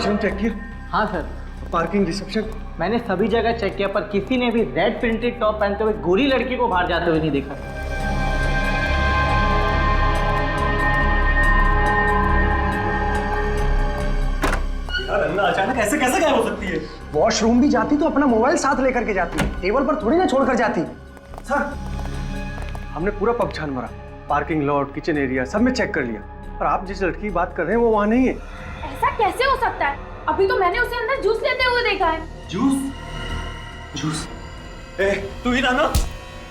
Washroom check किया? हाँ sir, parking, reception? मैंने सभी जगह चेक किया पर किसी ने भी रेड प्रिंटेड टॉप पहनते हुए गोरी लड़की को बाहर जाते हुए नहीं देखा। यार अन्ना अचानक ऐसे कैसे गायब हो सकती है? वॉशरूम भी जाती तो अपना मोबाइल साथ लेकर के जाती, टेबल पर थोड़ी ना छोड़कर जाती। सर, हमने पूरा पब छान मारा, पार्किंग लॉट, किचन एरिया सब में चेक कर लिया, पर आप जिस लड़की की बात कर रहे हैं वो वहाँ नहीं है। ऐसा कैसे हो सकता है? अभी तो मैंने उसे अंदर जूस लेते हुए देखा है। जूस? जूस? तू ही था ना?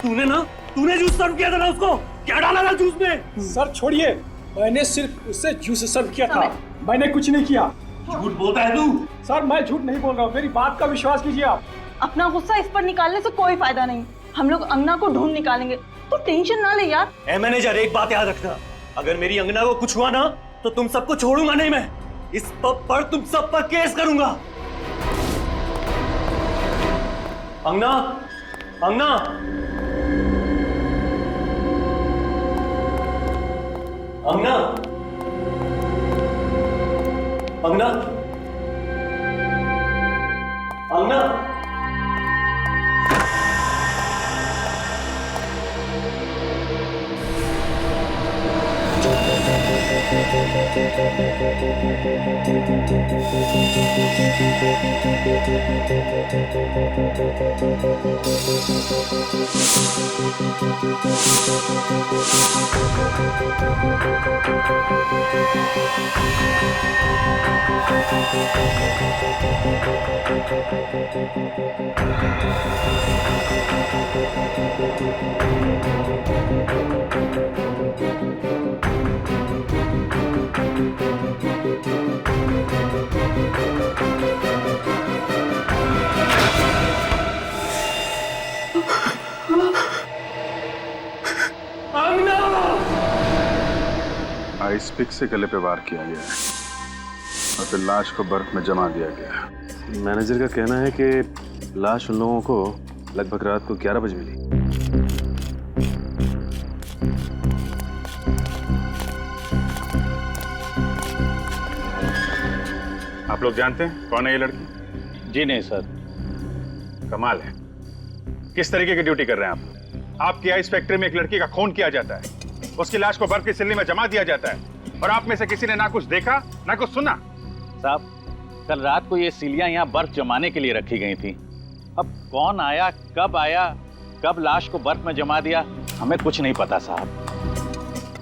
तूने जूस सर्व किया था ना उसको? क्या डाला था जूस में? सर छोड़िए, मैंने सिर्फ उससे जूस सर्व किया था, मैंने कुछ नहीं किया। झूठ बोलता है तू? सर मैं झूठ नहीं बोल रहा हूँ, मेरी बात का विश्वास कीजिए आप। अपना गुस्सा इस पर निकालने से कोई फायदा नहीं, हम लोग अंगना को ढूंढ निकालेंगे, तो टेंशन ना ले यार। ए मैनेजर, एक बात याद रखना, अगर मेरी अंगना को कुछ हुआ ना तो तुम सबको छोड़ूंगा नहीं मैं। इस पब पर तुम सब पर केस करूंगा। अंगना, अंगना, अंगना, अंगना, अंगना। आइस पिक से गले पे वार किया गया है और फिर लाश को बर्फ में जमा दिया गया। मैनेजर का कहना है कि लाश उन लोगों को लगभग रात को 11 बजे मिली। आप लोग जानते हैं कौन है ये लड़की? जी नहीं सर। कमाल है, किस तरीके की ड्यूटी कर रहे हैं आप लोग? आपकी आइस फैक्ट्री में एक लड़की का खून किया जाता है, उसकी लाश को बर्फ की सिल्ली में जमा दिया जाता है और आप में से किसी ने ना कुछ देखा ना कुछ सुना। साहब, कल रात को ये सिलियां यहाँ बर्फ जमाने के लिए रखी गई थी। अब कौन आया, कब लाश को बर्फ में जमा दिया, हमें कुछ नहीं पता साहब।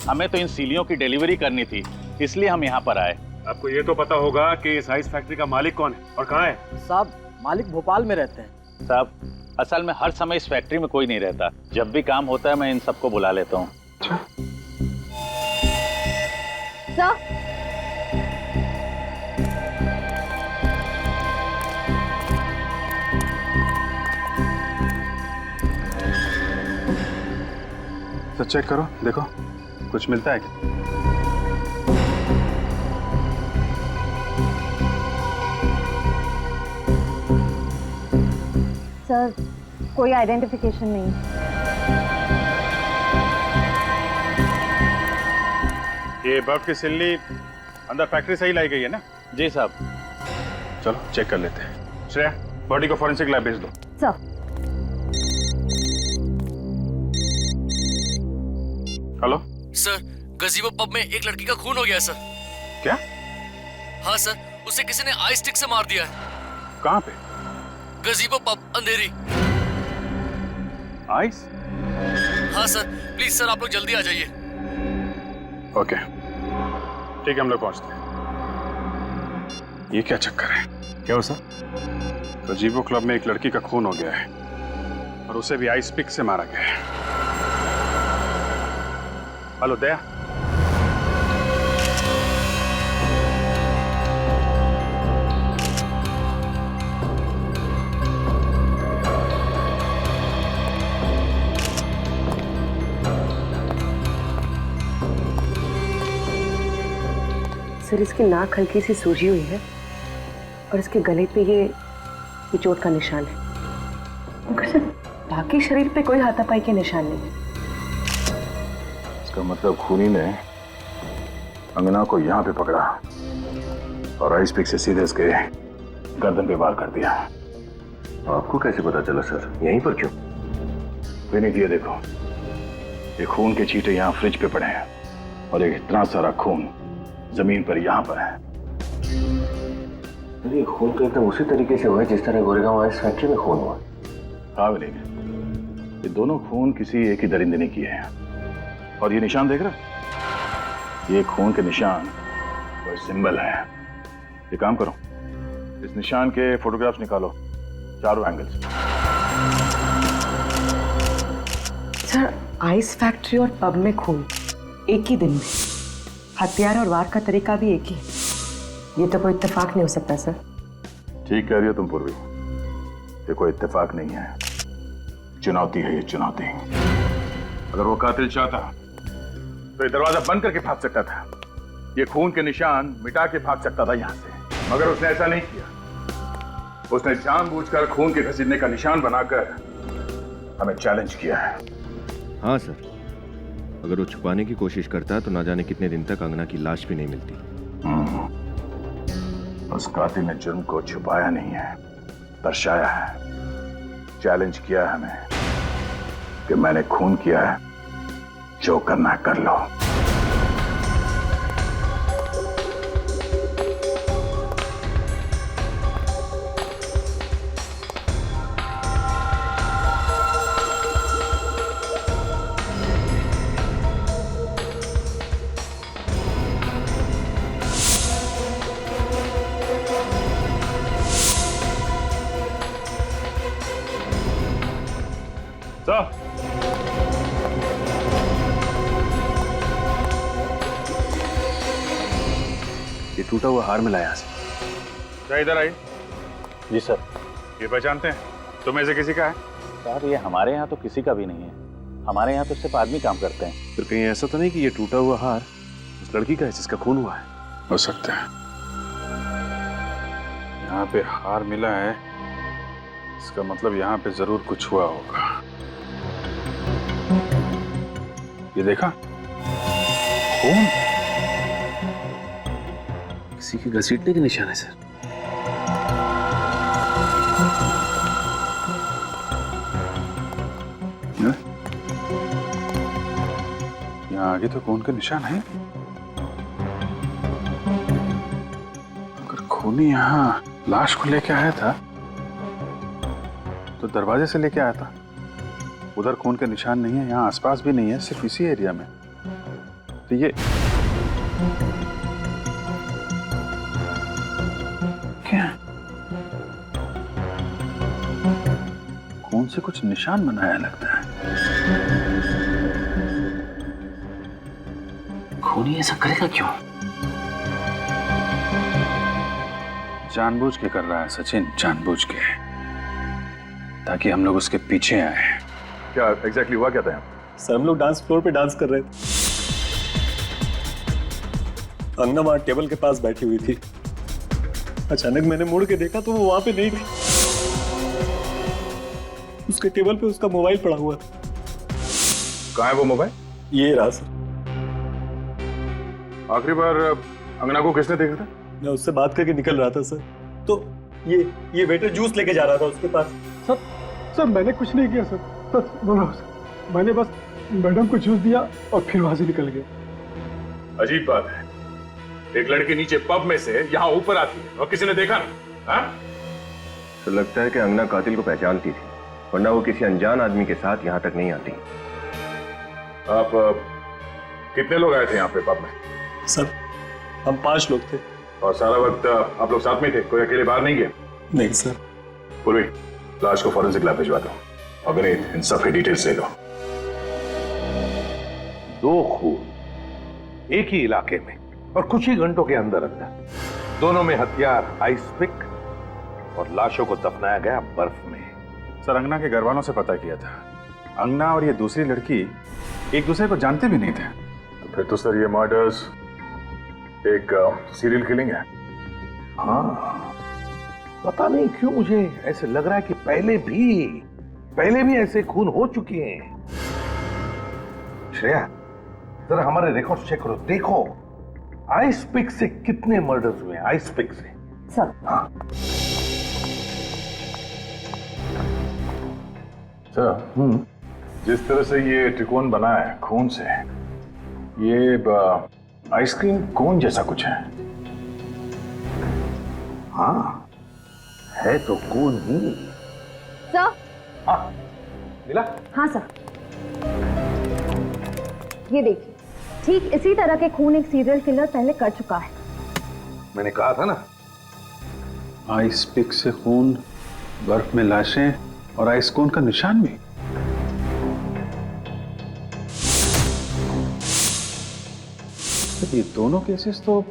हमें तो इन सिलियों की डिलीवरी करनी थी, इसलिए हम यहाँ पर आए। आपको ये तो पता होगा कि इस आइस फैक्ट्री का मालिक कौन है और कहाँ है? साहब, मालिक भोपाल में रहते हैं। साहब, असल में हर समय इस फैक्ट्री में कोई नहीं रहता, जब भी काम होता है मैं इन सबको बुला लेता हूँ। तो चेक करो, देखो कुछ मिलता है क्या? सर, कोई आइडेंटिफिकेशन नहीं। ये बर्फ की सिल्ली अंदर फैक्ट्री से ही लाई गई है ना? जी साहब। चलो चेक कर लेते हैं। श्रेया, बॉडी को फॉरेंसिक लैब भेज दो। सर। हेलो सर, गजीबो पब में एक लड़की का खून हो गया सर। क्या? हाँ सर, उसे किसी ने आइस स्टिक से मार दिया है। कहाँ पे? गजीबो पब, अंधेरी। आइस? हाँ सर, प्लीज सर आप लोग जल्दी आ जाइए। ओके, ठीक है, हम लोग पहुंचते हैं। ये क्या चक्कर है? क्या हो सर? गजीबो क्लब में एक लड़की का खून हो गया है और उसे भी आइस पिक से मारा गया है। हेलो दया, सर, इसकी नाक हल्की सी सूजी हुई है और इसके गले पे ये चोट का निशान है, मगर सर बाकी शरीर पे कोई हाथापाई के निशान नहीं है। इसका मतलब खूनी ने अंगना को यहाँ पे पकड़ा और आइस पिक से सीधे इसके गर्दन पे वार कर दिया। आपको कैसे पता चला सर? यहीं पर क्यों? विनीत ये देखो, ये खून के छींटे यहाँ फ्रिज पे पड़े हैं और एक इतना सारा खून जमीन पर यहाँ पर है। ये खून तो एकदम उसी तरीके से हुआ है जिस तरह गोरेगांव आइस फैक्ट्री में खून हुआ। हाँ विनीत, ये दोनों खून किसी एक ही दरिंदे ने किए हैं। और ये निशान देख रहे? ये खून के निशान वो सिंबल है। ये काम करो, इस निशान के फोटोग्राफ्स निकालो चारों एंगल्स। सर, आइस फैक्ट्री और पब में खून एक ही दिन में, हथियार और वार का तरीका भी एक ही। ये तो कोई इत्तेफाक नहीं हो सकता सर। ठीक कह रही हो तुम पूर्वी, ये कोई इत्तेफाक नहीं है, चुनौती है ये चुनौती। अगर वो कातिल चाहता तो ये दरवाजा बंद करके भाग सकता था, ये खून के निशान मिटा के भाग सकता था यहां से, मगर उसने ऐसा नहीं किया। उसने जानबूझकर खून के घसीटने का निशान बनाकर हमें चैलेंज किया है। हाँ सर, अगर वो छुपाने की कोशिश करता तो ना जाने कितने दिन तक अंगना की लाश भी नहीं मिलती। उस कातिल ने जुर्म को छुपाया नहीं है, दर्शाया है, चैलेंज किया है हमें कि मैंने खून किया है, जो करना है कर लो। ये टूटा हुआ हार मिला यहाँ से। क्या इधर आई? जी सर। ये पहचानते हैं? तुम्हें से किसी का है? सर ये हमारे यहाँ तो किसी का भी नहीं है, हमारे यहाँ तो सिर्फ आदमी काम करते हैं। फिर कहीं ऐसा तो नहीं कि ये टूटा हुआ हार उस लड़की का है जिसका खून हुआ है? हो सकता है। यहाँ पे हार मिला है, इसका मतलब यहाँ पे जरूर कुछ हुआ होगा। ये देखा खून, किसी के घसीटने के निशान है सर। यहाँ आगे तो खून के निशान है। अगर खूनी यहाँ लाश को लेके आया था तो दरवाजे से लेके आया था। उधर खून के निशान नहीं है, यहाँ आसपास भी नहीं है, सिर्फ इसी एरिया में। तो ये क्या? खून से कुछ निशान बनाया लगता है। खूनी ऐसा करेगा क्यों? जानबूझ के कर रहा है सचिन, जानबूझ के, ताकि हम लोग उसके पीछे आए। क्या एग्जैक्टली हुआ क्या था? सर हम लोग डांस फ्लोर पे डांस कर रहे थे, अंगना वहां टेबल के पास बैठी हुई थी। अचानक मैंने मुड़ के देखा तो वो वहां पे नहीं थी। उसके टेबल पे उसका मोबाइल पड़ा हुआ था। कहाँ है वो मोबाइल? ये रहा सर। आखिरी बार अंगना को किसने देखा था? मैं उससे बात करके निकल रहा था सर, तो ये वेटर जूस लेके जा रहा था उसके पास। सर मैंने कुछ नहीं किया सर, सच बोल रहा हूं सर। मैंने बस मैडम को जूस दिया और फिर वहां से निकल गया। अजीब बात है, एक लड़की नीचे पब में से यहाँ ऊपर आती है और किसी ने देखा नहीं। तो लगता है कि अंगना कातिल को पहचानती थी, वरना वो किसी अनजान आदमी के साथ यहाँ तक नहीं आती। आप कितने लोग आए थे यहाँ पे पब में? सर हम 5 लोग थे। और सारा वक्त आप लोग साथ में थे, कोई अकेले बाहर नहीं गया? नहीं सर। पूर्वी, लाश को फॉरेंसिक लैब भिजवा दो और विनीत इन सब की डिटेल्स ले लो। 2 खून एक ही इलाके में और कुछ ही घंटों के अंदर अंदर, दोनों में हथियार आइस पिक और लाशों को दफनाया गया बर्फ में। सर अंगना के घर वालों से पता किया था, अंगना और ये दूसरी लड़की एक दूसरे को जानते भी नहीं थे। तो फिर तो सर ये मर्डर्स एक सीरियल किलिंग है। हाँ, पता नहीं क्यों मुझे ऐसे लग रहा है कि पहले भी ऐसे खून हो चुके हैं। श्रेया, जरा हमारे रिकॉर्ड चेक करो, देखो आइस पिक से कितने मर्डर्स हुए? आइस पिक से? सर। हाँ सर, जिस तरह से ये त्रिकोण बना है खून से, ये आइसक्रीम कोन जैसा कुछ है। हाँ, है तो कोन ही। सर। हाँ, मिला? हाँ सर, ये देखिए, ठीक इसी तरह के खून एक सीरियल किलर पहले कर चुका है। मैंने कहा था ना। आइस पिक से खून, बर्फ में लाशें और आइस कोन का निशान भी। ये दोनों केसेस तो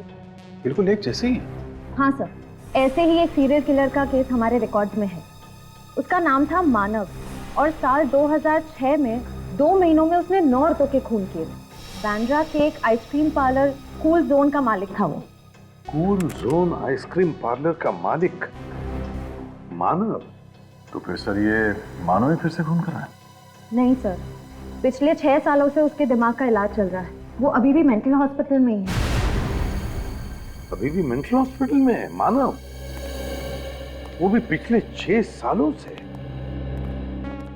बिल्कुल एक जैसे ही हैं। हाँ सर, ऐसे ही एक सीरियल किलर का केस हमारे रिकॉर्ड में है। उसका नाम था मानव और साल 2006 में 2 महीनों में उसने 9 औरतों के खून किए। बांद्रा के एक आइसक्रीम पार्लर कूल जोन का मालिक था वो। कूल जोन आइसक्रीम पार्लर का मालिक मानव? तो फिर सर ये मानव ही फिर से खून कर रहा है? नहीं सर, पिछले 6 सालों से उसके दिमाग का इलाज चल रहा है। वो अभी भी मेंटल हॉस्पिटल में ही है। अभी भी मेंटल हॉस्पिटल में है मानव? वो भी पिछले 6 सालों से?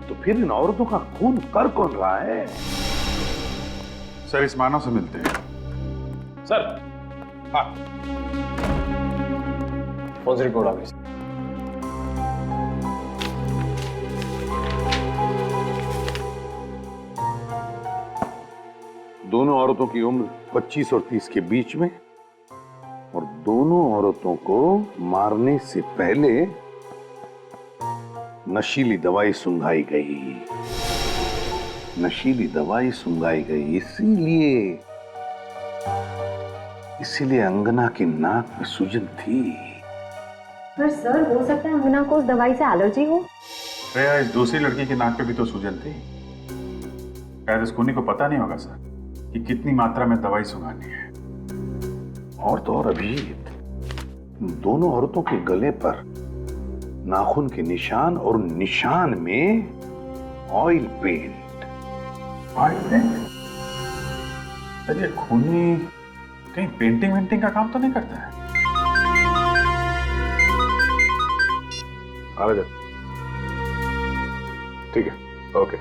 तो फिर इन औरतों का खून कर कौन रहा है? सर इस मानव से मिलते हैं। सर। हाँ, कौन सी रिपोर्ट आ गई? दोनों औरतों की उम्र 25 और 30 के बीच में, और दोनों औरतों को मारने से पहले नशीली दवाई सुंघाई गई। नशीली दवाई सुंघाई गई इसीलिए अंगना की नाक में सूजन थी। पर सर, हो सकता है अंगना को उस दवाई से एलर्जी हो। श्रेया, इस दूसरी लड़की की नाक पे भी तो सूजन थी। शायद इस खूनी को पता नहीं होगा सर कि कितनी मात्रा में दवाई सुंघानी है। और तो और अभिजीत, दोनों औरतों के गले पर नाखून के निशान और निशान में oil paint. Oil paint? Sir ये खूनी कहीं पेंटिंग वेंटिंग का काम तो नहीं करता है? आ जा। ठीक है, ओके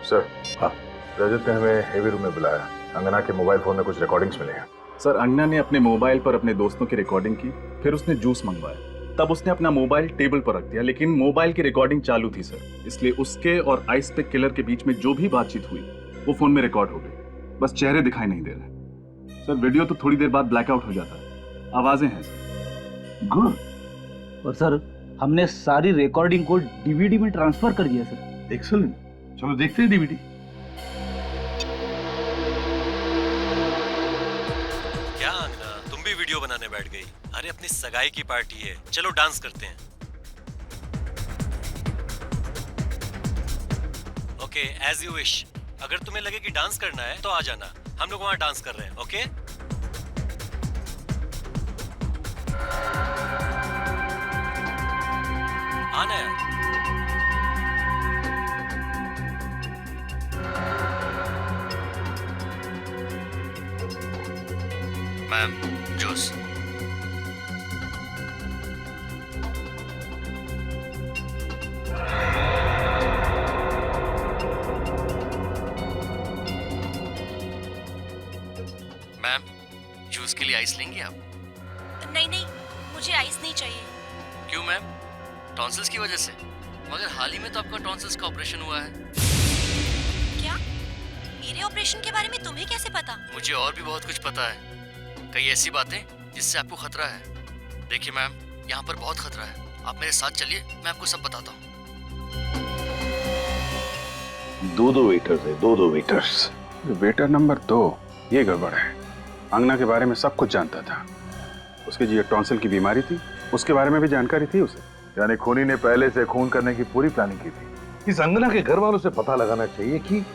सर। हाँ, रजत ने हमें हेवी रूम में बुलाया। अंगना के मोबाइल फोन में कुछ रिकॉर्डिंग्स मिले हैं। सर, अंगना ने अपने मोबाइल पर अपने दोस्तों की रिकॉर्डिंग की, फिर उसने जूस मंगवाया। तब उसने अपना मोबाइल टेबल पर रख दिया, लेकिन मोबाइल की रिकॉर्डिंग चालू थी सर, इसलिए उसके और आइस पिक किलर के बीच में जो भी बातचीत हुई वो फोन में रिकॉर्ड हो गई। बस चेहरे दिखाई नहीं दे रहे सर। वीडियो तो थोड़ी देर बाद ब्लैकआउट हो जाता है, आवाजें हैं सर। गुड। और सर, हमने सारी रिकॉर्डिंग को डीवीडी में ट्रांसफर कर दिया सर। एक्सीलेंट, चलो देखते हैं डीवीडी। क्या अंगना, तुम भी वीडियो बनाने बैठ गई? अरे अपनी सगाई की पार्टी है, चलो डांस करते हैं। Okay, as you wish. अगर तुम्हें लगे कि डांस करना है तो आ जाना, हम लोग वहां डांस कर रहे हैं। ओके? आना यार। Ma'am, juice. मैम, जूस के लिए आइस लेंगे आप? नहीं नहीं, मुझे आइस नहीं चाहिए। क्यों मैम? टॉन्सिल्स की वजह से? मगर हाल ही में तो आपका टॉन्सिल्स का ऑपरेशन हुआ है। क्या? मेरे ऑपरेशन के बारे में तुम्हें कैसे पता? मुझे और भी बहुत कुछ पता है, कई ऐसी बातें जिससे आपको खतरा है। देखिए मैम, यहाँ पर बहुत खतरा है, आप मेरे साथ चलिए, मैं आपको सब बताता हूँ। दो वेटर्स है, दो वेटर्स। वेटर नंबर 2 ये गड़बड़ है। अंगना के बारे में सब कुछ जानता था। उसकी जो टॉन्सिल की बीमारी थी उसके बारे में भी जानकारी थी उसे। यानी खूनी ने पहले से खून करने की पूरी प्लानिंग की थी। इस अंगना के घर वालों से पता लगाना चाहिए कि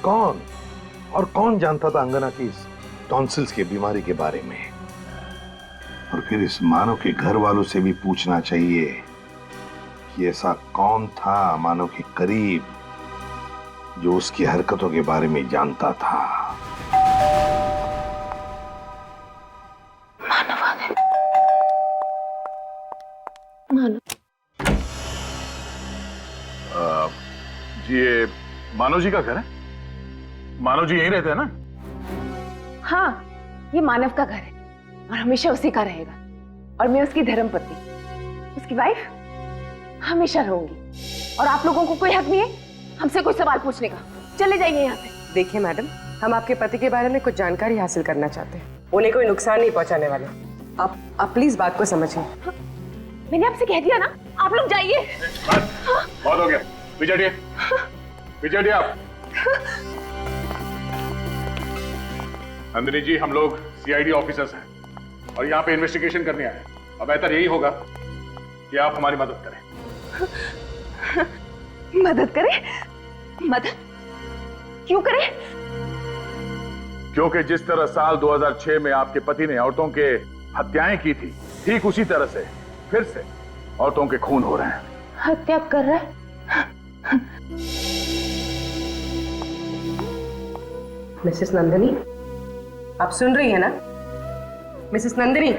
कौन जानता था अंगना की इस टॉन्सिल्स की बीमारी के बारे में। और फिर इस मानव के घर वालों से भी पूछना चाहिए कि ऐसा कौन था मानव के करीब जो उसकी हरकतों के बारे में जानता था। जी ये मानव जी का घर है? मानव जी यहीं रहते हैं ना? हाँ, ये मानव का घर है और हमेशा उसी का रहेगा। और मैं उसकी धर्मपत्नी, उसकी वाइफ हमेशा रहूंगी। और आप लोगों को कोई हक नहीं है हमसे कोई सवाल पूछने का। चले जाइए यहाँ से। देखिए मैडम, हम आपके पति के बारे में कुछ जानकारी हासिल करना चाहते हैं। उन्हें कोई नुकसान नहीं पहुंचाने वाले। आप प्लीज बात को समझिए। मैंने आपसे कह दिया ना, आप लोग जाइए। बहुत हो गया, विजय आप। नंदिनी जी, हम लोग सीआईडी ऑफिसर्स हैं और यहाँ पे इन्वेस्टिगेशन करने आए हैं। अब बेहतर यही होगा कि आप हमारी मदद करें। मदद करें? मदद क्यों करें? क्योंकि जिस तरह साल 2006 में आपके पति ने औरतों के हत्याएं की थी, ठीक उसी तरह से फिर से औरतों के खून हो रहे हैं। हत्या कर रहा है? मिसेस नंदिनी, आप सुन रही है ना? मिसेस नंदिनी,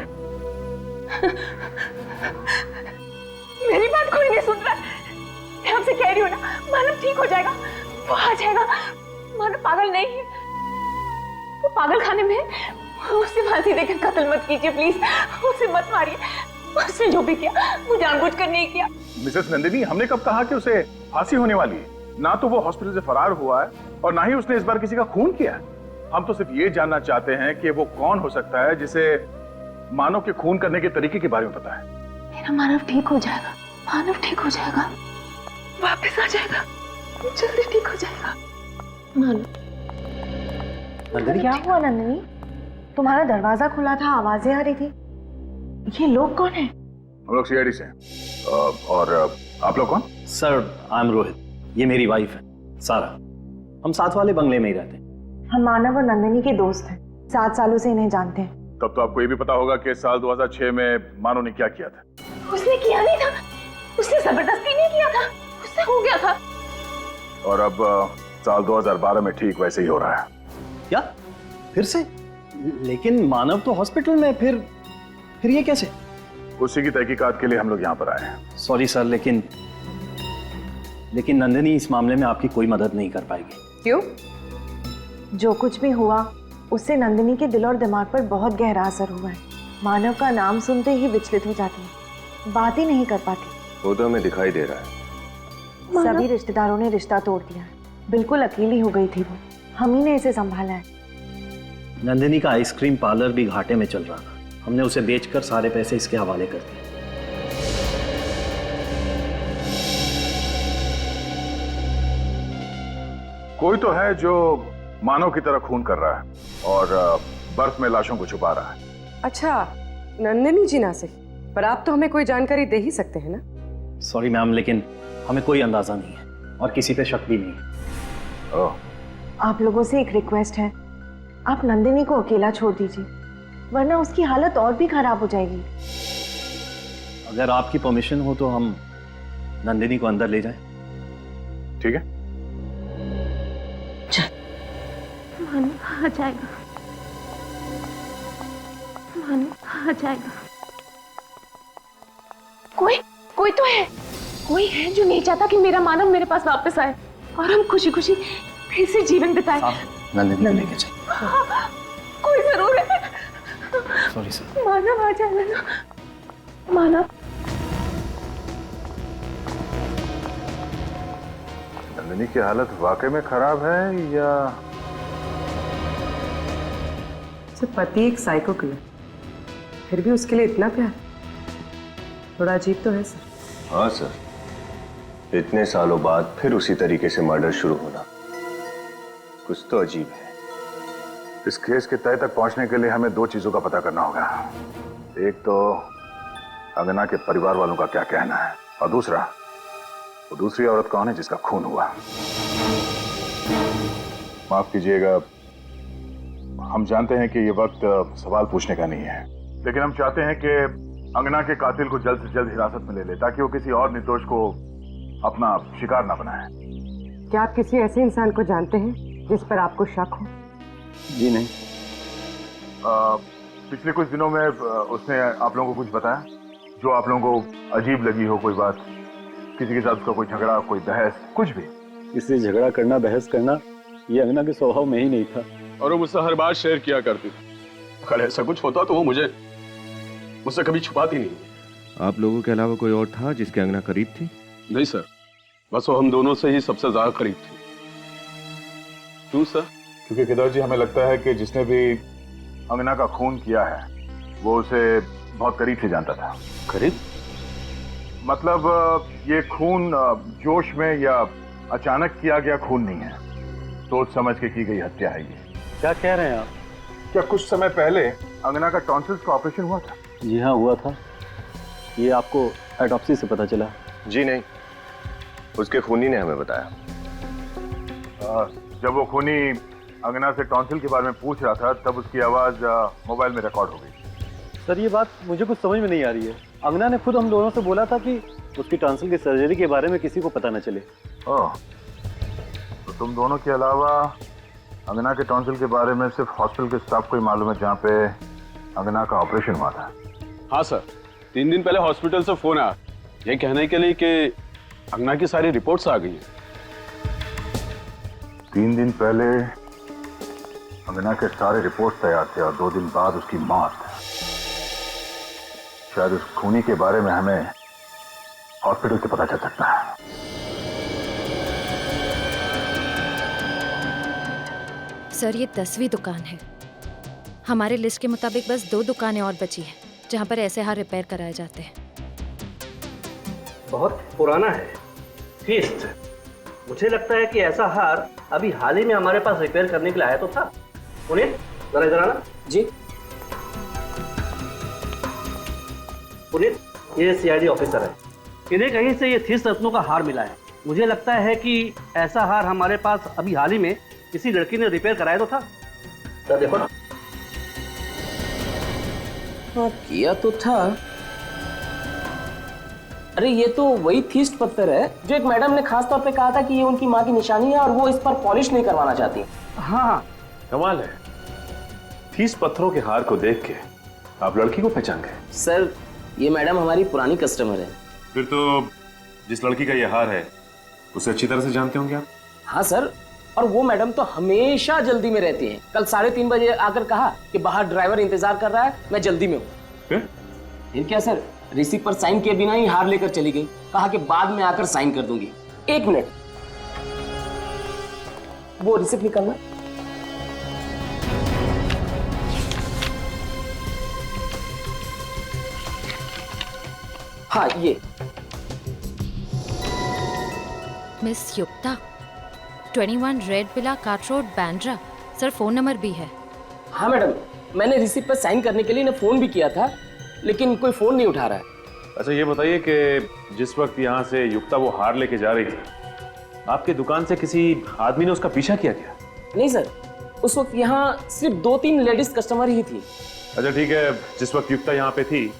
मेरी बात कोई नहीं सुन रहा। मैं आपसे कह रही हूँ ना, मानव ठीक हो जाएगा, वो आ जाएगा। मानव पागल नहीं है, वो पागल खाने में है। उसे फांसी देकर कत्ल मत कीजिए प्लीज, उसे मत मारिए। उसने जो भी किया वो जानबूझकर नहीं किया। मिसेस नंदिनी, हमने कब कहा कि उसे फांसी होने वाली है? ना तो वो हॉस्पिटल से फरार हुआ है और ना ही उसने इस बार किसी का खून किया है। हम तो सिर्फ ये जानना चाहते हैं कि वो कौन हो सकता है जिसे मानव के खून करने के तरीके के बारे में पता है। मेरा मानव ठीक हो जाएगा, मानव ठीक हो जाएगा, वापस आ जाएगा, जल्दी ठीक हो जाएगा। मानव। क्या हुआ नंदिनी? तुम्हारा दरवाजा खुला था, आवाजें आ रही थी। ये लोग कौन हैं? हम लोग सीआईडी से हैं। और आप लोग कौन? सर, आई एम रोहित, ये मेरी वाइफ है सारा। हम साथ वाले बंगले में ही रहते हैं। हम मानव और नंदिनी के दोस्त हैं, 7 सालों से इन्हें जानते हैं। तब तो आपको ये भी पता होगा कि साल 2006 में मानव ने क्या किया था। उसने किया नहीं था, उसने जबरदस्ती नहीं किया था, उससे हो गया था। और अब साल 2012 में ठीक वैसे ही हो रहा है। क्या? फिर से? लेकिन मानव तो हॉस्पिटल में, फिर ये कैसे? उसी की तहकीकात के लिए हम लोग यहाँ पर आए हैं। सॉरी सर, लेकिन नंदिनी इस मामले में आपकी कोई मदद नहीं कर पाएगी। क्यों? जो कुछ भी हुआ उससे नंदिनी के दिल और दिमाग पर बहुत गहरा असर हुआ है। मानव का नाम सुनते ही विचलित हो जाती है, बात ही नहीं कर पाती। वो तो हमें दिखाई दे रहा है। सभी रिश्तेदारों ने रिश्ता तोड़ दिया है, बिल्कुल अकेली हो गई थी वो। हम ही ने इसे संभाला है। नंदिनी का आइसक्रीम पार्लर भी घाटे में चल रहा था, हमने उसे बेचकर सारे पैसे इसके हवाले कर दिए। कोई तो है जो मानव की तरह खून कर रहा है और बर्फ में लाशों को छुपा रहा है। अच्छा, नंदिनी जी ना सही, पर आप तो हमें कोई जानकारी दे ही सकते हैं ना? सॉरी मैम, लेकिन हमें कोई अंदाजा नहीं है और किसी पे शक भी नहीं है। आप लोगों से एक रिक्वेस्ट है, आप नंदिनी को अकेला छोड़ दीजिए, वरना उसकी हालत और भी खराब हो जाएगी। अगर आपकी परमिशन हो तो हम नंदिनी को अंदर ले जाएं। ठीक है। मानव आ जाएगा, मानव आ जाएगा। कोई तो है, कोई है जो नहीं चाहता कि मेरा मानव मेरे पास वापस आए और हम खुशी खुशी फिर से जीवन बिताए। नंदिनी को लेके जाइए। कोई जरूर है। Sorry sir. मानव आ जाएगा ना? मानव। नंदिनी की हालत वाकई में खराब है या? सर, पति एक साइको किलर, फिर भी उसके लिए इतना प्यार, थोड़ा अजीब तो है सर। हाँ सर, इतने सालों बाद फिर उसी तरीके से मर्डर शुरू होना कुछ तो अजीब है। इस केस के तय तक पहुंचने के लिए हमें 2 चीजों का पता करना होगा। एक तो अंगना के परिवार वालों का क्या कहना है और दूसरा, वो दूसरी औरत कौन है जिसका खून हुआ। माफ कीजिएगा, हम जानते हैं कि ये वक्त सवाल पूछने का नहीं है, लेकिन हम चाहते हैं कि अंगना के कातिल को जल्द से जल्द हिरासत में ले ले ताकि वो किसी और निर्दोष को अपना शिकार ना बनाए। क्या आप किसी ऐसे इंसान को जानते हैं जिस पर आपको शक हो? जी नहीं। पिछले कुछ दिनों में उसने आप लोगों को कुछ बताया जो आप लोगों को अजीब लगी हो? कोई बात, किसी के साथ उसका कोई झगड़ा, कोई बहस, कुछ भी? इसलिए झगड़ा करना, बहस करना ये अंगना के स्वभाव में ही नहीं था। और वो मुझसे हर बात शेयर किया करती थी। अगर ऐसा कुछ होता तो वो मुझसे कभी छुपाती नहीं। आप लोगों के अलावा कोई और था जिसके अंगना करीब थी? नहीं सर, बस वो हम दोनों से ही सबसे ज्यादा करीब थी। क्यों सर? क्योंकि केदार जी, हमें लगता है कि जिसने भी अंगना का खून किया है वो उसे बहुत करीब से जानता था। करीब? मतलब ये खून जोश में या अचानक किया गया खून नहीं है, सोच समझ के की गई हत्या है ये। क्या कह रहे हैं आप? क्या कुछ समय पहले अंगना का टॉन्सिल्स का ऑपरेशन हुआ था? जी हाँ, हुआ था। ये आपको ऑटोप्सी से पता चला? जी नहीं, उसके खूनी ने हमें बताया। जब वो खूनी अंगना से टॉन्सिल के बारे में पूछ रहा था तब उसकी आवाज मोबाइल में रिकॉर्ड हो गई। सर, ये बात मुझे कुछ समझ में नहीं आ रही है। अंगना ने खुद हम दोनों से बोला था कि उसकी टॉन्सिल की सर्जरी के बारे में किसी को पता न चले। ओह, तो तुम दोनों के अलावा अंगना के टॉन्सिल के बारे में सिर्फ हॉस्पिटल के स्टाफ को ही मालूम है जहाँ पे अंगना का ऑपरेशन हुआ था? हाँ सर, 3 दिन पहले हॉस्पिटल से फोन आया ये कहने के लिए कि अंगना की सारी रिपोर्ट्स आ गई हैं। 3 दिन पहले अंगना के सारे रिपोर्ट तैयार थे और 2 दिन बाद उसकी मौत। शायद उस खूनी के बारे में हमें हॉस्पिटल से पता चल सकता है। सर, ये 10वीं दुकान है। हमारे लिस्ट के मुताबिक बस 2 दुकानें और बची हैं जहाँ पर ऐसे हार रिपेयर कराए जाते हैं। बहुत पुराना है फीस्ट। मुझे लगता है कि ऐसा हार अभी हाल ही में हमारे पास रिपेयर करने के लिए आया तो था। उन्हें जरा इधर आना। जी पुनीत, ये सीआईडी ऑफिसर है। इन्हें कहीं से ये 30 रत्नों का हार मिला है। मुझे लगता है कि ऐसा हार हमारे पास अभी हाल ही में किसी लड़की ने रिपेयर कराया तो था। तो देखो ना। हाँ, किया तो था। अरे ये तो वही थीस्ट पत्थर है जो एक मैडम ने खास तौर पे कहा था कि ये उनकी माँ की निशानी है और वो इस पर पॉलिश नहीं करवाना चाहती। हाँ, कमाल है। 30 पत्थरों के हार को देख के आप लड़की को पहचान गए? सर, ये मैडम हमारी पुरानी कस्टमर है। फिर तो जिस लड़की का ये हार है उसे अच्छी तरह से जानते होंगे आप? हाँ सर, और वो मैडम तो हमेशा जल्दी में रहती हैं। कल 3:30 बजे आकर कहा कि बाहर ड्राइवर इंतजार कर रहा है, मैं जल्दी में हूँ। फिर क्या सर, रिसीप्ट पर साइन किए बिना ही हार लेकर चली गई। कहा कि बाद में आकर साइन कर दूंगी। 1 मिनट, वो रिसीप्ट निकालना। हाँ, ये मिस युक्ता, 21 red villa cart road, Bandra. Sir, phone number भी है। हाँ मैडम, मैंने रिसीप्ट पर साइन करने के लिए इन्हें फोन भी किया था, लेकिन कोई फोन नहीं उठा रहा है। अच्छा, ये बताइए कि जिस वक्त यहाँ से युक्ता वो हार लेके जा रही थी, आपके दुकान से किसी आदमी ने उसका पीछा किया क्या? नहीं सर, उस वक्त यहाँ सिर्फ 2-3 लेडीज कस्टमर ही थी। अच्छा ठीक है, जिस वक्त युक्ता यहाँ पे थी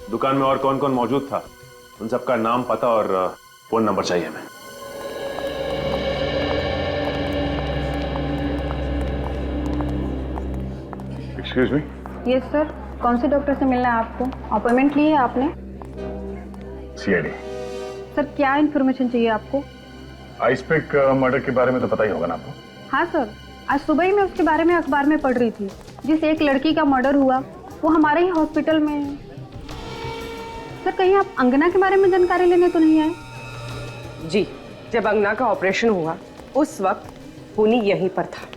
दुकान में और कौन कौन मौजूद था, उन सबका नाम, पता और फोन नंबर चाहिए हमें। Excuse me. यस सर, कौन से डॉक्टर से मिलना है आपको? अपॉइंटमेंट ली है आपने? सीआईडी। सर, क्या इन्फॉर्मेशन चाहिए आपको? आइसपिक मर्डर के बारे में तो पता ही होगा ना आपको? हाँ सर, आज सुबह ही मैं उसके बारे में अखबार में पढ़ रही थी। जिस एक लड़की का मर्डर हुआ वो हमारे ही हॉस्पिटल में है। सर, कहीं आप अंगना के बारे में जानकारी लेने तो नहीं आए? जी, जब अंगना का ऑपरेशन हुआ उस वक्त खूनी यहीं पर था।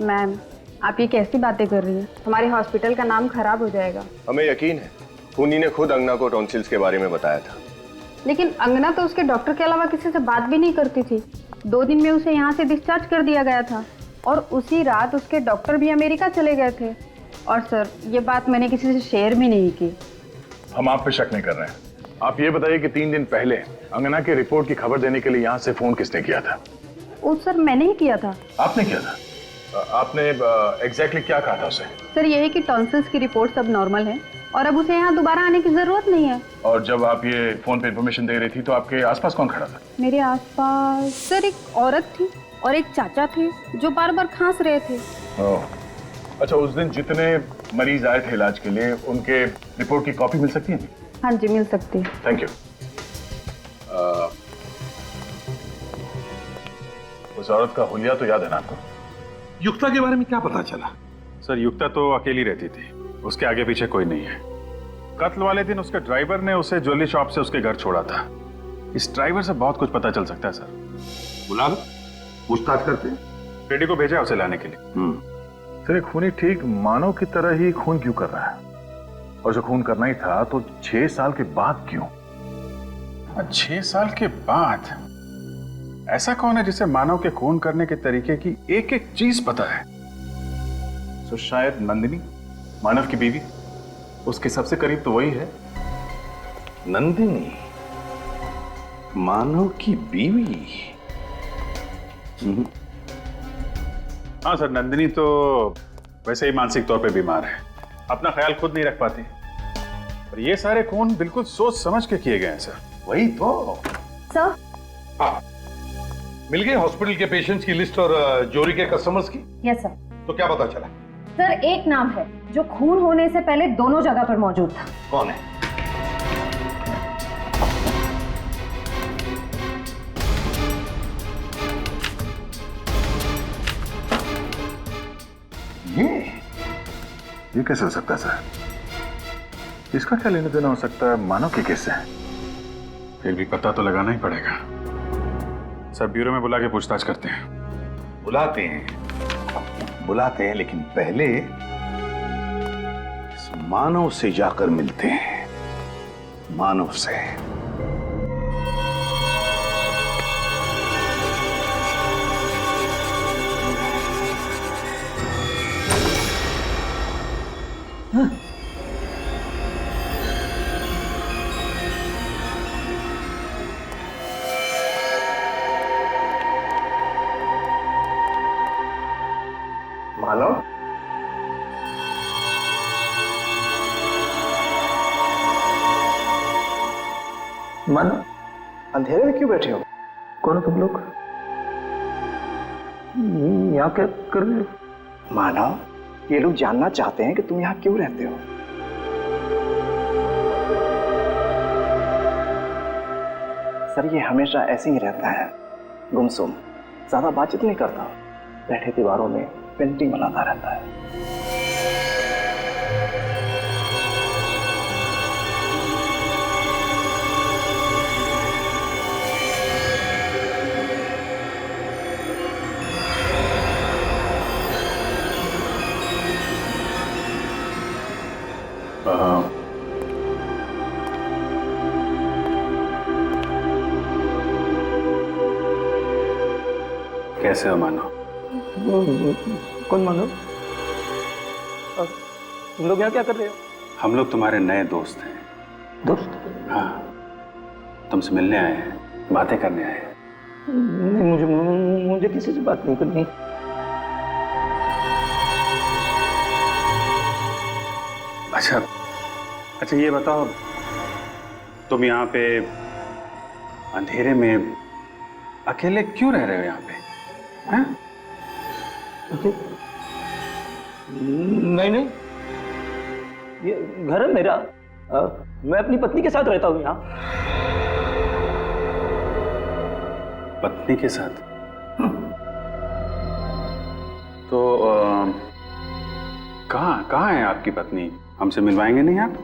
मैम, आप ये कैसी बातें कर रही हैं? हमारे हॉस्पिटल का नाम खराब हो जाएगा। हमें यकीन है खूनी ने खुद अंगना को टॉन्सिल्स के बारे में बताया था। लेकिन अंगना तो उसके डॉक्टर के अलावा किसी से बात भी नहीं करती थी। 2 दिन में उसे यहाँ से डिस्चार्ज कर दिया गया था और उसी रात उसके डॉक्टर भी अमेरिका चले गए थे। और सर, ये बात मैंने किसी से शेयर भी नहीं की। हम आप पे शक नहीं कर रहे हैं। आप ये बताइए कि 3 दिन पहले अंगना के रिपोर्ट की खबर देने के लिए यहाँ से फोन किसने किया था? वो सर, मैंने ही किया था। आपने किया था? आपने एग्जैक्टली क्या कहा था उसे? सर, यही कि टॉन्सिल्स की रिपोर्ट सब नॉर्मल है और अब उसे यहाँ दोबारा आने की जरूरत नहीं है। और जब आप ये फोन पे इंफॉर्मेशन दे रही थी तो आपके आसपास कौन खड़ा था? मेरे आसपास सर एक औरत थी और एक चाचा थे जो बार बार खांस रहे थे। ओह, अच्छा, उस दिन जितने मरीज आए थे इलाज के लिए उनके रिपोर्ट की कॉपी मिल सकती है? हाँ जी, मिल सकती है। Thank you. उस औरत का हुलिया तो याद है ना आपको? युक्ता के बारे में क्या पता चला? सर युक्ता तो अकेली रहती थी, उसके आगे पीछे कोई नहीं है। कत्ल वाले दिन उसके ड्राइवर ने उसे ज्वेलरी शॉप से उसके घर छोड़ा था। इस ड्राइवर से बहुत कुछ पता चल सकता है सर। बुला लो, पूछताछ करते हैं। रेडी को भेजा उसे लाने के लिए। सर एक खूनी ठीक मानव की तरह ही खून क्यों कर रहा है? और जो खून करना ही था तो 6 साल के बाद क्यों? 6 साल के बाद? ऐसा कौन है जिसे मानव के खून करने के तरीके की एक एक चीज पता है? तो शायद नंदिनी, मानव की बीवी। उसके सबसे करीब तो वही है। नंदिनी मानव की बीवी? हाँ सर, नंदिनी तो वैसे ही मानसिक तौर पे बीमार है, अपना ख्याल खुद नहीं रख पाती। और ये सारे खून बिल्कुल सोच समझ के किए गए हैं सर। वही तो सर। हाँ, मिल गए हॉस्पिटल के पेशेंट्स की लिस्ट और जोरी के कस्टमर्स की? Yes sir. तो क्या पता चला? सर एक नाम है जो खून होने से पहले दोनों जगह पर मौजूद था। कौन है? ये कैसे हो सकता है सर? इसका क्या लेना देना हो सकता है मानव के केस से? फिर भी पता तो लगाना ही पड़ेगा सर। ब्यूरो में बुला के पूछताछ करते हैं। बुलाते हैं लेकिन पहले इस मानव से जाकर मिलते हैं। मानव से। मानव, मानव, अंधेरे में क्यों बैठे हो? कौन हो तुम लोग? यहाँ क्या कर रहे हो? मानव, ये लोग जानना चाहते हैं कि तुम यहाँ क्यों रहते हो। सर ये हमेशा ऐसे ही रहता है, गुमसुम, ज्यादा बातचीत नहीं करता, बैठे दीवारों में पेंटिंग बनाता रहता है। कैसे हो मानव? कौन मानव? तुम लोग यहाँ क्या कर रहे हो? हम लोग तुम्हारे नए दोस्त हैं। दोस्त? हाँ, तुमसे मिलने आए हैं, बातें करने आए हैं। नहीं, मुझे किसी से बात नहीं करनी। अच्छा ये बताओ, तुम यहाँ पे अंधेरे में अकेले क्यों रह रहे हो यहाँ पे? हाँ? नहीं, ये घर है मेरा। मैं अपनी पत्नी के साथ रहता हूँ यहाँ। पत्नी के साथ? तो कहाँ है आपकी पत्नी? हमसे मिलवाएंगे नहीं आप?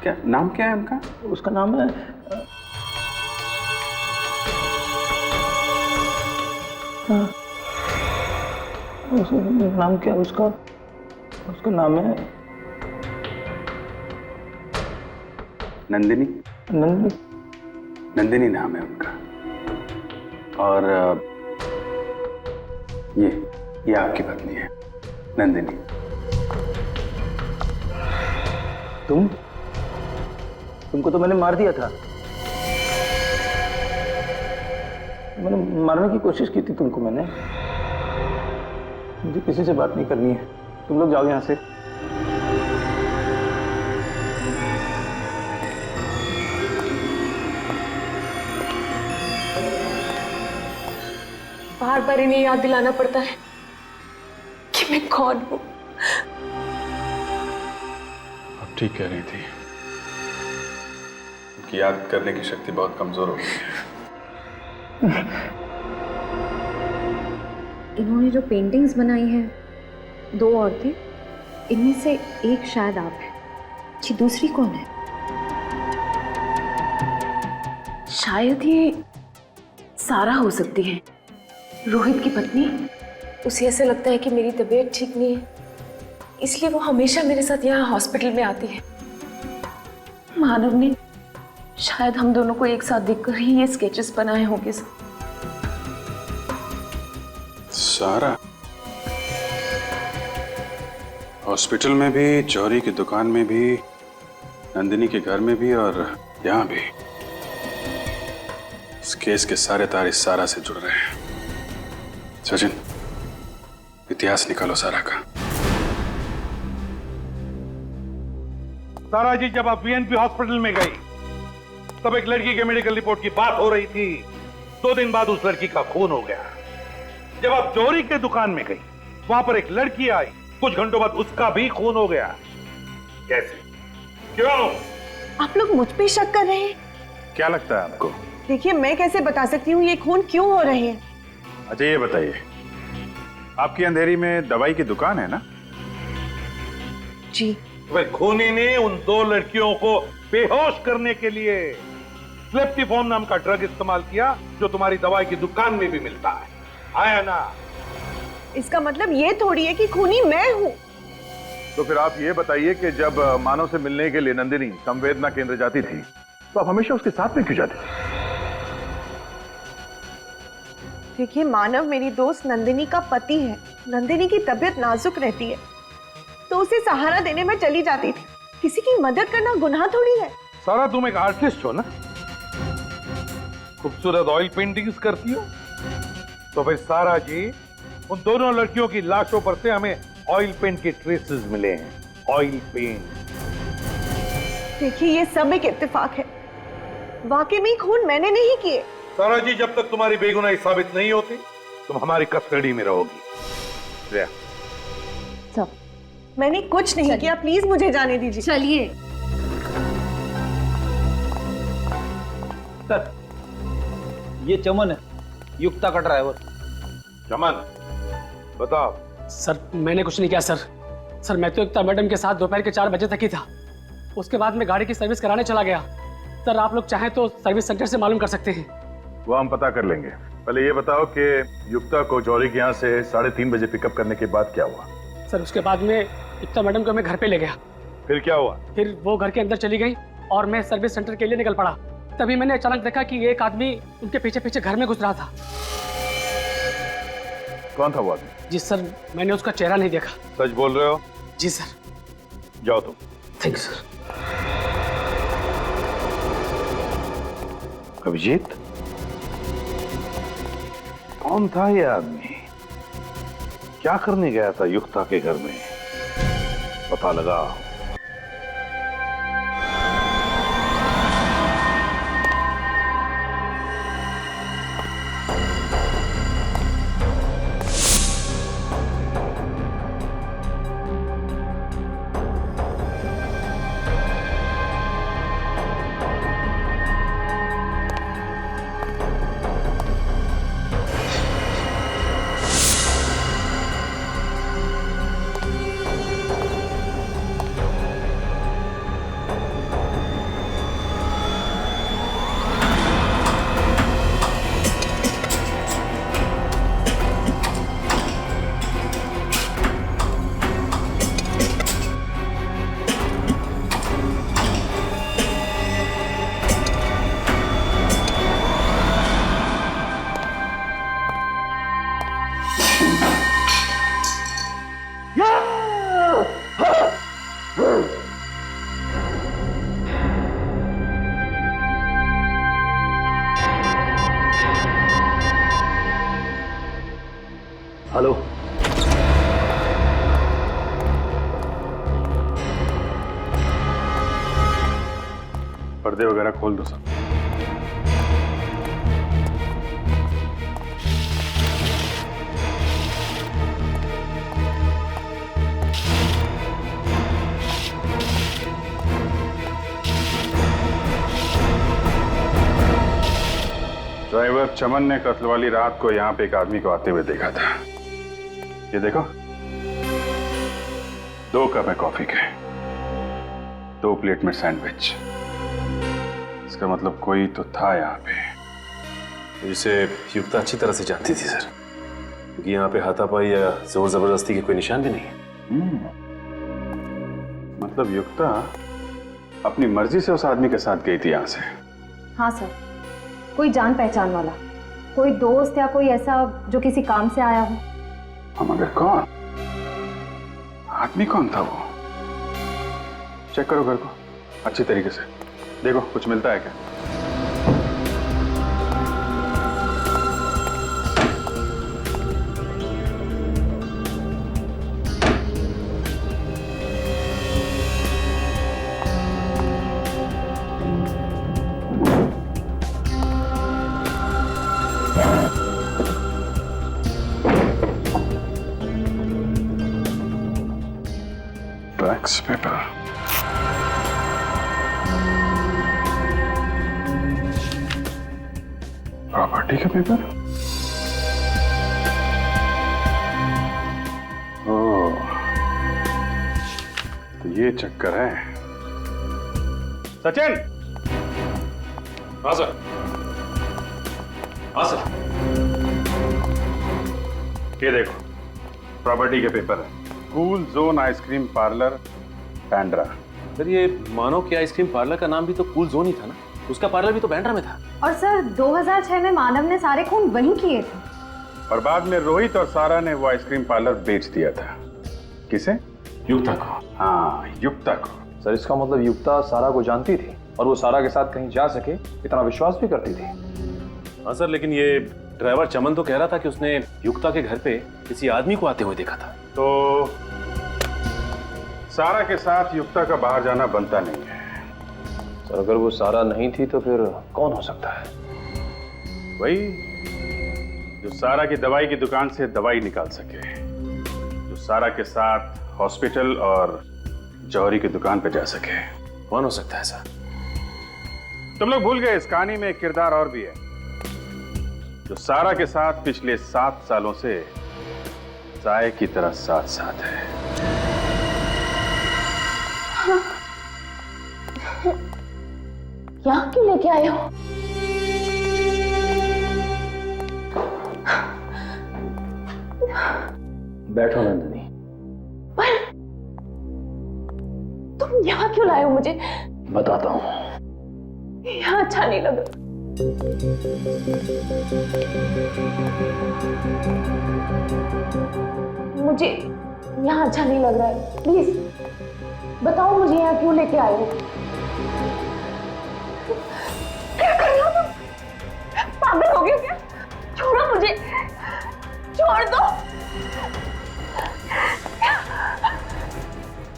क्या नाम क्या है उनका? उसका नाम है नाम क्या? उसका नाम है नंदिनी। नंदिनी? नंदिनी नाम है उनका। और ये आपकी पत्नी है, नंदिनी। तुमको तो मैंने मार दिया था। मैंने मारने की कोशिश की थी तुमको मैंने। मुझे किसी से बात नहीं करनी है, तुम लोग जाओ यहाँ से। बार बार इन्हें याद दिलाना पड़ता है कि मैं कौन हूं। अब ठीक कह रही थी, उनकी याद करने की शक्ति बहुत कमजोर हो गई है। इन्होंने जो पेंटिंग्स बनाई हैं, 2 औरतें, इनमें से एक शायद आप हैं। जी, दूसरी कौन है? शायद ये सारा हो सकती है, रोहित की पत्नी। उसे ऐसा लगता है कि मेरी तबीयत ठीक नहीं है, इसलिए वो हमेशा मेरे साथ यहाँ हॉस्पिटल में आती है। मानव ने शायद हम दोनों को एक साथ देखकर ही ये स्केचेस बनाए होंगे। सारा हॉस्पिटल में भी, जौहरी की दुकान में भी, नंदिनी के घर में भी और यहाँ भी। इस केस के सारे तार इस सारा से जुड़ रहे हैं। सचिन, इतिहास निकालो सारा का। सारा जी, जब आप वीएनपी हॉस्पिटल में गई तब एक लड़की के मेडिकल रिपोर्ट की बात हो रही थी। 2 दिन बाद उस लड़की का खून हो गया। जब आप जौहरी के दुकान में गई, वहां पर एक लड़की आई, कुछ घंटों बाद उसका भी खून हो गया। कैसे? क्यों? आप लोग मुझ पे शक कर रहे हैं? क्या लगता है आपको? देखिए, मैं कैसे बता सकती हूँ ये खून क्यों हो रहे हैं। अच्छा ये बताइए, आपकी अंधेरी में दवाई की दुकान है ना? जी। वह खूनी ने उन 2 लड़कियों को बेहोश करने के लिए स्लेप्टिफॉर्म नाम का ड्रग इस्तेमाल किया, जो तुम्हारी दवाई की दुकान में भी मिलता है। आया ना? इसका मतलब ये थोड़ी है कि खूनी मैं हूँ। तो फिर आप ये बताइए कि जब मानव से मिलने के लिए नंदिनी संवेदना केंद्र जाती थी, तो आप हमेशा उसके साथ में क्यों जाती थी? देखिए, मानव मेरी दोस्त नंदिनी का पति है। नंदिनी की तबीयत नाजुक रहती है, तो उसे सहारा देने में चली जाती थी। किसी की मदद करना गुनाह थोड़ी है। सारा, तुम एक आर्टिस्ट हो ना? खूबसूरत ऑयल पेंटिंग्स करती हो। तो फिर सारा जी, उन दोनों लड़कियों की लाशों पर से हमें ऑयल पेंट के ट्रेसेस मिले हैं। Oil paint. देखिए, ये सब एक इत्तेफाक है। वाकई में खून मैंने नहीं किए। सारा जी, जब तक तुम्हारी बेगुनाही साबित नहीं होती, तुम हमारी कस्टडी में रहोगी। सब मैंने कुछ नहीं किया, प्लीज मुझे जाने दीजिए। चलिए। सर, ये चमन है, युक्ता का ड्राइवर। चमन, बताओ। सर, मैंने कुछ नहीं किया सर। सर, मैं तो युक्ता मैडम के साथ दोपहर के 4 बजे तक ही था। उसके बाद मैं गाड़ी की सर्विस कराने चला गया। सर, आप लोग चाहें तो सर्विस सेंटर से मालूम कर सकते हैं। वो हम पता कर लेंगे। पहले ये बताओ कि युक्ता को जौहरी के यहाँ से 3:30 बजे पिकअप करने के बाद क्या हुआ? सर, उसके बाद में युक्ता मैडम को मैं घर पे ले गया। फिर क्या हुआ? फिर वो घर के अंदर चली गई और मैं सर्विस सेंटर के लिए निकल पड़ा। तभी मैंने अचानक देखा कि एक आदमी उनके पीछे पीछे घर में घुस रहा था। कौन था वो आदमी? जी सर, मैंने उसका चेहरा नहीं देखा। सच बोल रहे हो? जी सर। जाओ तुम। Thank you sir. अभिजीत, कौन था ये आदमी? क्या करने गया था युक्ता के घर में? पता लगा। हेलो। पर्दे वगैरह खोल दो सब। ड्राइवर चमन ने कत्ल वाली रात को यहाँ पे एक आदमी को आते हुए देखा था। ये देखो, 2 कप है कॉफी के, 2 प्लेट में सैंडविच। इसका मतलब कोई तो था यहाँ पे। जिसे युक्ता अच्छी तरह से जानती थी सर, क्योंकि यहाँ पे हाथापाई या जोर जबरदस्ती के कोई निशान भी नहीं है। मतलब युक्ता अपनी मर्जी से उस आदमी के साथ गई थी यहाँ से? हाँ सर, कोई जान पहचान वाला, कोई दोस्त या कोई ऐसा जो किसी काम से आया हो। हम मगर कौन? आदमी कौन था वो? चेक करो घर को अच्छी तरीके से, देखो कुछ मिलता है क्या। टैक्स पेपर, प्रॉपर्टी का पेपर। ओह, तो ये चक्कर है। सचिन! हाँ सर। हाँ सर। ये देखो, प्रॉपर्टी के पेपर है। Cool zone ice cream parlour, Bandra. Sir ये मानव के आइसक्रीम पार्लर का नाम भी तो कूल जोन ही था ना, उसका पार्लर भी तो बैंड्रा में था। और सर 2006 में मानव ने सारे खून वहीं किए थे। और बाद में रोहित और सारा ने वो आइसक्रीम पार्लर बेच दिया था। किसे? युक्ता को। हाँ, युक्ता को। सर इसका मतलब युक्ता सारा को जानती थी और वो सारा के साथ कहीं जा सके इतना विश्वास भी करती थी। हाँ सर, लेकिन ये ड्राइवर चमन तो कह रहा था कि उसने युक्ता के घर पे किसी आदमी को आते हुए देखा था। तो सारा के साथ युक्ता का बाहर जाना बनता नहीं है। सर अगर वो सारा नहीं थी तो फिर कौन हो सकता है? वही जो सारा की दवाई की दुकान से दवाई निकाल सके, जो सारा के साथ हॉस्पिटल और जौहरी की दुकान पे जा सके। कौन हो सकता है सर? तुम लोग भूल गए इस कहानी में एक किरदार और भी है, जो सारा के साथ पिछले 7 सालों से साए की तरह साथ साथ है। यहाँ क्यों लेके आए हो? बैठो नंदिनी। पर तुम यहाँ क्यों लाए हो मुझे? बताता हूँ। यहाँ अच्छा नहीं लगा। मुझे यहाँ अच्छा नहीं लग रहा है, प्लीज बताओ मुझे यहाँ क्यों लेके आए हो? क्या कर रहे हो तुम? पागल हो गए हो क्या? छोड़ो मुझे, छोड़ दो।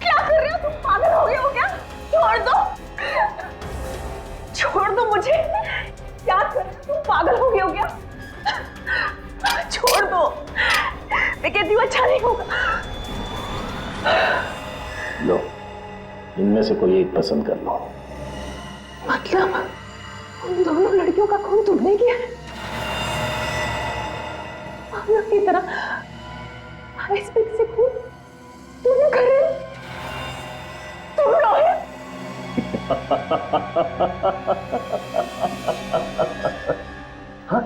क्या कर रहे हो तुम? पागल हो गए हो क्या? छोड़ दो, छोड़ दो मुझे। क्या कर रहे हो तुम? पागल हो गए हो क्या? छोड़ दो, मैं कहती हूँ अच्छा नहीं होगा। लो, इनमें से कोई एक पसंद कर लो। मतलब उन दोनों लड़कियों का खून तुमने किया है? पागल की तरह आइसपिक से खून तुमने कर रहे हो? तुम रोहित? हाँ,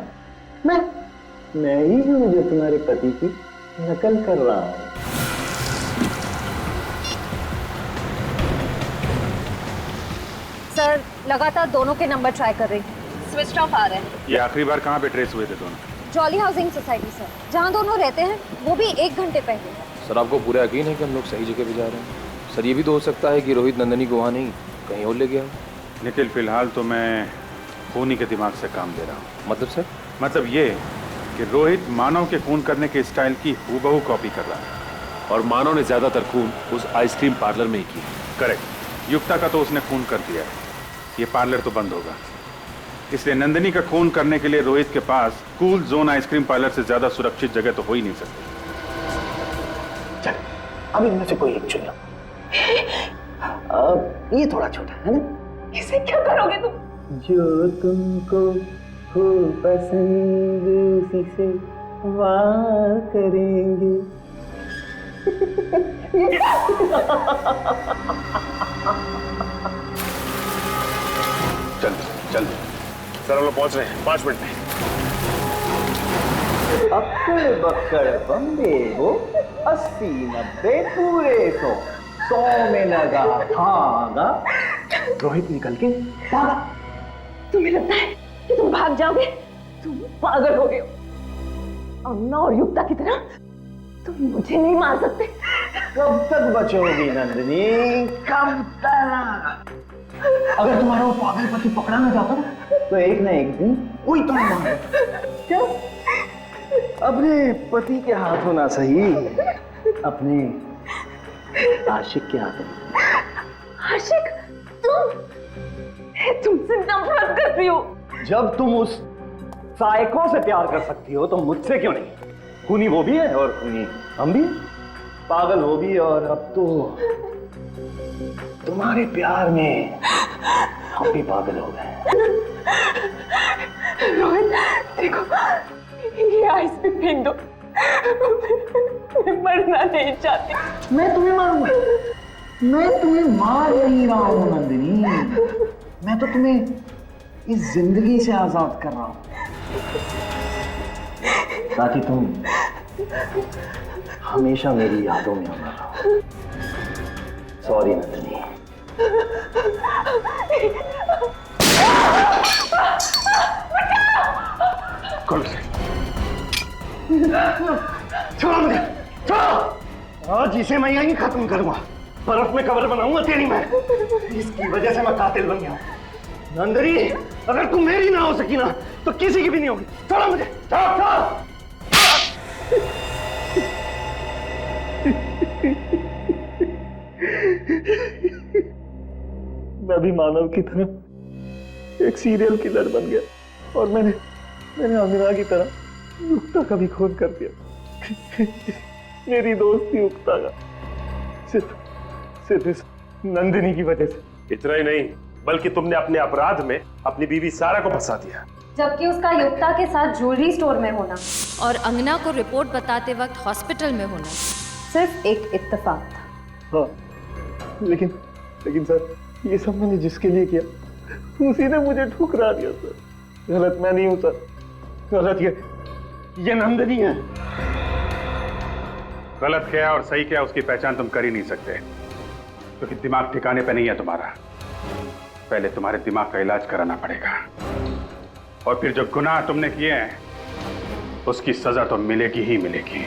मैं ही हूँ जो तुम्हारे पति की नकल कर रहा हूँ। सर लगातार दोनों के नंबर ट्राई कर रही हूँ, स्विच ऑफ आ रहे हैं। ये आखिरी बार कहाँ पे ट्रेस हुए थे दोनों? जॉली हाउसिंग सोसाइटी सर, जहाँ दोनों रहते हैं, वो भी 1 घंटे पहले। सर आपको पूरा यकीन है कि हम लोग सही जगह पे जा रहे हैं? सर ये भी तो हो सकता है कि रोहित नंदिनी को वहाँ नहीं कहीं और ले गया हो। निखिल, फिलहाल तो मैं खूनी के दिमाग से काम ले रहा हूँ। मतलब सर? मतलब ये कि रोहित मानव के खून करने के स्टाइल की हूबहू कॉपी कर रहा है। और मानव ने ज्यादातर खून उस आइसक्रीम पार्लर में ही किया। करेक्ट। युक्ता का तो उसने खून कर दिया है, ये पार्लर तो बंद होगा। इसलिए नंदिनी का खून करने के लिए रोहित के पास कूल जोन आइसक्रीम पार्लर से ज्यादा सुरक्षित जगह तो हो ही नहीं सकती। चल, अब इनमें से कोई एक चुन लो। ये थोड़ा छोटा है ना? इसे क्या करोगे तुम? जो तुमको हो पसंद उसी से वार करेंगे। जल्दी सर, हम लोग पहुंच रहे हैं 5 मिनट में। अक्कड़ बक्कड़ बम्बे हो, 80 90 पूरे 100 में लगा धागा। रोहित निकल के भागा। तुम्हें लगता है कि तुम भाग जाओगे? तुम पागल हो गए हो। अम्ना और युक्ता की तरह तुम मुझे नहीं मार सकते। कब तक बचोगी नंदिनी, कब तक? अगर तुम्हारा वो पागल पति पकड़ा ना जाता तो एक ना एक दिन वही तुम्हें मार। क्या? अपने पति के हाथों ना सही, अपने आशिक के हाथों। आशिक? तुमसे नफरत करती हो। जब तुम उस साइको से प्यार कर सकती हो तो मुझसे क्यों नहीं? खूनी वो भी है और खूनी हम भी, पागल वो भी, और अब तो तुम्हारे प्यार में हम भी पागल हो गए। रोहित देखो, ये आइस पे फेंक दो। मैं मरना नहीं चाहती। मैं तुम्हें मारूंगा? मैं तुम्हें मार नहीं रहा हूं नंदिनी, मैं तो तुम्हें इस जिंदगी से आजाद कर रहा हूं ताकि तुम हमेशा मेरी यादों में अमर रहो। सॉरी नंदिनी। कौन से? छोड़ो मुझे, छोड़ो। आज इसे मैं यहीं खत्म करूंगा, बर्फ में कब्र बनाऊंगा तेरी मैं। इसकी वजह से मैं कातिल बन गया हूं। नंदिनी, अगर तुम मेरी ना हो सकी ना तो किसी की भी नहीं होगी। छोड़ो मुझे, छोड़ो। मैं भी मानव की तरह एक सीरियल किलर बन गया और मैंने अमीना की तरह युक्ता का भी खून कर दिया। मेरी दोस्ती युक्ता का सिर्फ इस नंदिनी की वजह से। इतना ही नहीं, बल्कि तुमने अपने अपराध में अपनी बीवी सारा को फंसा दिया, जबकि उसका युक्ता के साथ ज्वेलरी स्टोर में होना और अंगना को रिपोर्ट बताते वक्त हॉस्पिटल में होना सिर्फ एक इत्तेफाक था। हाँ, लेकिन सर, ये सब मैंने जिसके लिए किया उसी ने मुझे ठुकरा दिया सर। गलत मैं नहीं हूं सर, गलत ये नंदिनी है। गलत क्या और सही क्या उसकी पहचान तुम कर ही नहीं सकते, क्योंकि दिमाग ठिकाने पे नहीं है तुम्हारा। पहले तुम्हारे दिमाग का इलाज कराना पड़ेगा, और फिर जो गुनाह तुमने किए हैं उसकी सजा तो मिलेगी ही मिलेगी।